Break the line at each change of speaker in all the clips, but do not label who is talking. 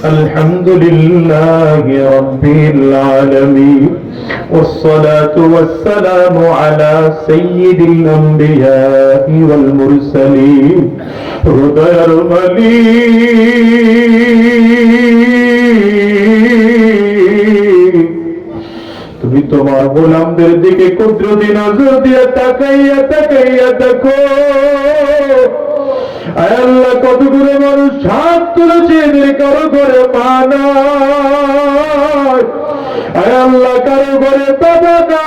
الحمد لله رب العالمين والصلاة والسلام على سيد الأنبياء والمرسلين হৃদয়ের মালিক তুমি তোমার গোলামদের দিকে কুদরতি নজর দিয়ে তাকাইয়া তাকাইয়া দেখো আয় আল্লাহ কতগুলো মানুষ হাত তুলেছে এদের কারো ঘরে মা নাই আয় আল্লাহ কারো ঘরে বাবা নাই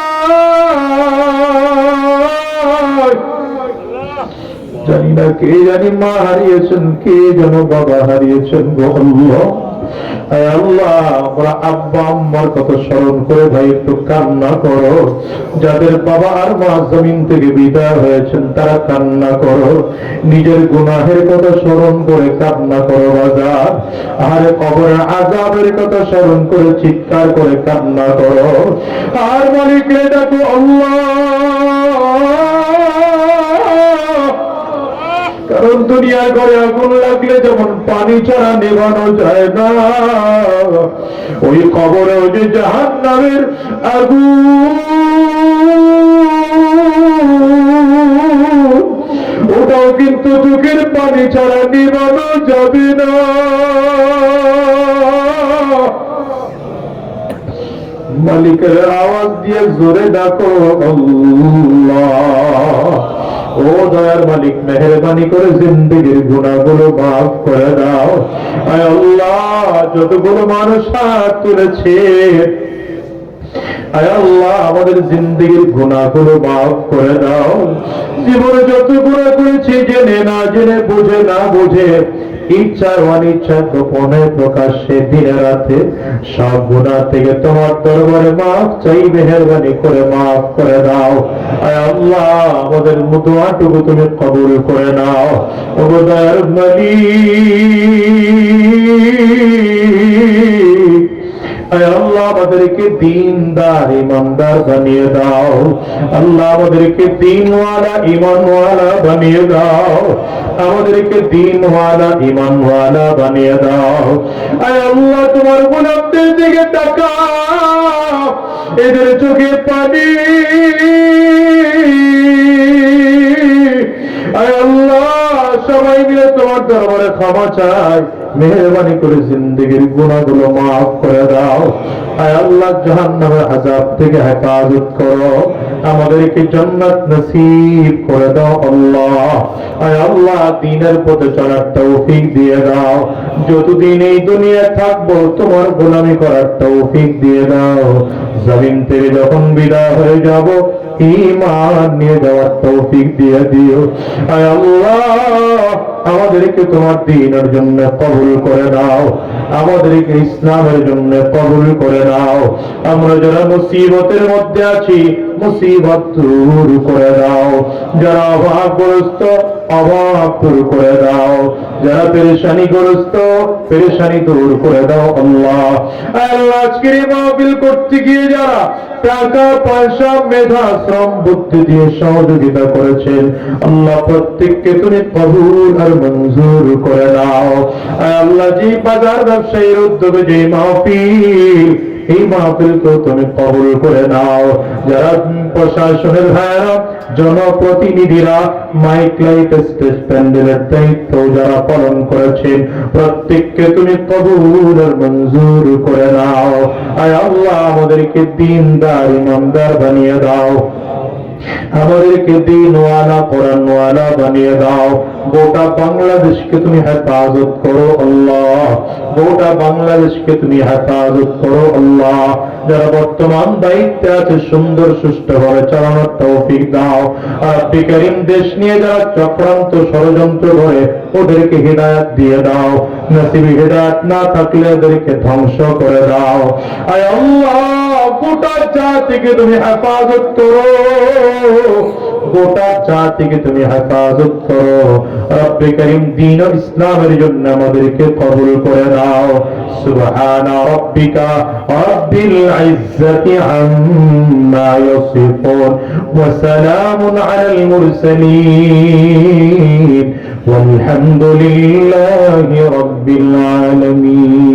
জানি না কে জানি মা হারিয়েছেন কে যেন বাবা হারিয়েছেন গো আল্লাহ আয় আল্লাহ আমরা আব্বা আম্মার কথা স্মরণ করে ভাই একটু কান্না করো যাদের বাবা আর মা জমিন থেকে বিদায় হয়েছেন তারা কান্না করো নিজের গুনাহের কথা স্মরণ করে কান্না করো বাজার আর কবরের আযাবের কথা স্মরণ করে চিৎকার করে কান্না করো আর মালিককে ডাকো আল্লাহ কারণ দুনিয়ার ঘরে আগুন লাগলে যেমন পানি ছাড়া নেভানো যায় না ওই কবরে যে জাহান্নামের আগুন ওটাও কিন্তু চোখের পানি ছাড়া নেভানো যাবে না মালিকের আওয়াজ দিয়ে জোরে ডাকো আল্লাহ ও দয়ার মালিক মেহেরবানি করে জিন্দেগির গুনাহগুলো মাফ করে দাও আয় আল্লাহ যতগুলো মানুষ হাত তুলেছে আয় আল্লাহ আমাদের জিন্দেগির গুনাহগুলো মাফ করে দাও জীবনে যত গুনাহ করেছি জেনে না জেনে বুঝে না বুঝে ইচ্ছা অনিচ্ছা গোপনে প্রকাশ্যে দিনে রাতে সব গুনাহ থেকে তোমার দরবারে মাফ চাই মেহেরবানি করে মাফ করে দাও আয় আল্লাহ আমাদের দোয়াটুকু তুমি কবুল করে নাও ও দয়ার মালিক আয় আল্লাহ আমাদেরকে দীনদার ইমানদার বানিয়ে দাও আল্লাহ আমাদেরকে দীনওয়ালা ইমানওয়ালা বানিয়ে দাও আমাদেরকে দীনওয়ালা ইমানওয়ালা বানিয়ে দাও আয় আল্লাহ তোমার গোলামদের দিকে তাকাও এদের চোখে পানি আয় আল্লাহ সবাই মিলে তোমার দরবারে ক্ষমা চাই মেহেরবানি করে জিন্দেগির গুনাহগুলো মাফ করে দাও আয় আল্লাহ জাহান্নামের আযাব থেকে হেফাজত করো আমাদেরকে জান্নাত নসিব করে দাও আল্লাহ আয় আল্লাহ দ্বীনের পথে চলার তৌফিক দিয়ে দাও যতদিন এই দুনিয়ায় থাকবো তোমার গোলামি করার তৌফিক দিয়ে দাও জমিন থেকে যখন বিদায় হয়ে যাব ঈমান নিয়ে যাওয়ার তৌফিক দিয়ে দিও আয় আল্লাহ আমাদেরকে তোমার দ্বীনের জন্য কবুল করে নাও আমাদেরকে ইসলামের জন্য কবুল করে নাও আমরা যারা মুসিবতের মধ্যে আছি মুসিবত দূর করে দাও যারা অভাবগ্রস্ত অভাব দূর করে দাও যারা পেরেশানিগ্রস্ত পেরেশানি দূর করে দাও আল্লাহ আল্লাহ আজকের এই মাহফিল করতে গিয়ে যারা টাকা পয়সা মেধা শ্রম বুদ্ধি দিয়ে সহযোগিতা করেছেন আল্লাহ প্রত্যেককে তুমি কবুল আর মঞ্জুর করে নাও আল্লাহ যে বাজার ব্যবসায়ীর উদ্যোগে যে মাহফিল এই মাহফিলকে তুমি কবুল করে নাও যারা প্রশাসনের ভাইরা জনপ্রতিনিধিরা মাইক লাইট স্টেজ প্যান্ডেলের দায়িত্ব যারা পালন করেছেন প্রত্যেককে তুমি কবুল আর মঞ্জুর করে নাও আয় আল্লাহ আমাদেরকে দীনদার ইমানদার বানিয়ে দাও আমাদেরকে দীনওয়ালা কোরআনওয়ালা বানিয়ে দাও গোটা বাংলাদেশকে তুমি হেফাজত করো আল্লাহ গোটা বাংলাদেশকে তুমি হেফাজত করো আল্লাহ যারা বর্তমান দায়িত্বে আছে সুন্দর সুষ্ঠুভাবে চালানোর তৌফিক দাও আর বিকারীন দেশ নিয়ে যারা চক্রান্ত ষড়যন্ত্র করে ওদেরকে হিদায়াত দিয়ে দাও নসিবে হিদায়াত না থাকলে ওদেরকে ধ্বংস করে দাও আয় আল্লাহ গোটা জাতিকে তুমি হেফাজত করো গোটা জাতিকে তুমি হেফাজত করো রব্বে করিম দ্বীন ও ইসলামের জন্য আমাদেরকে কবুল করে নাও সুবহানা রাব্বিকা রাব্বিল ইজ্জাতি আম্মা ইয়াসিফুন ওয়া সালামুন আলাল মুরসালিন والحمد لله رب العالمين.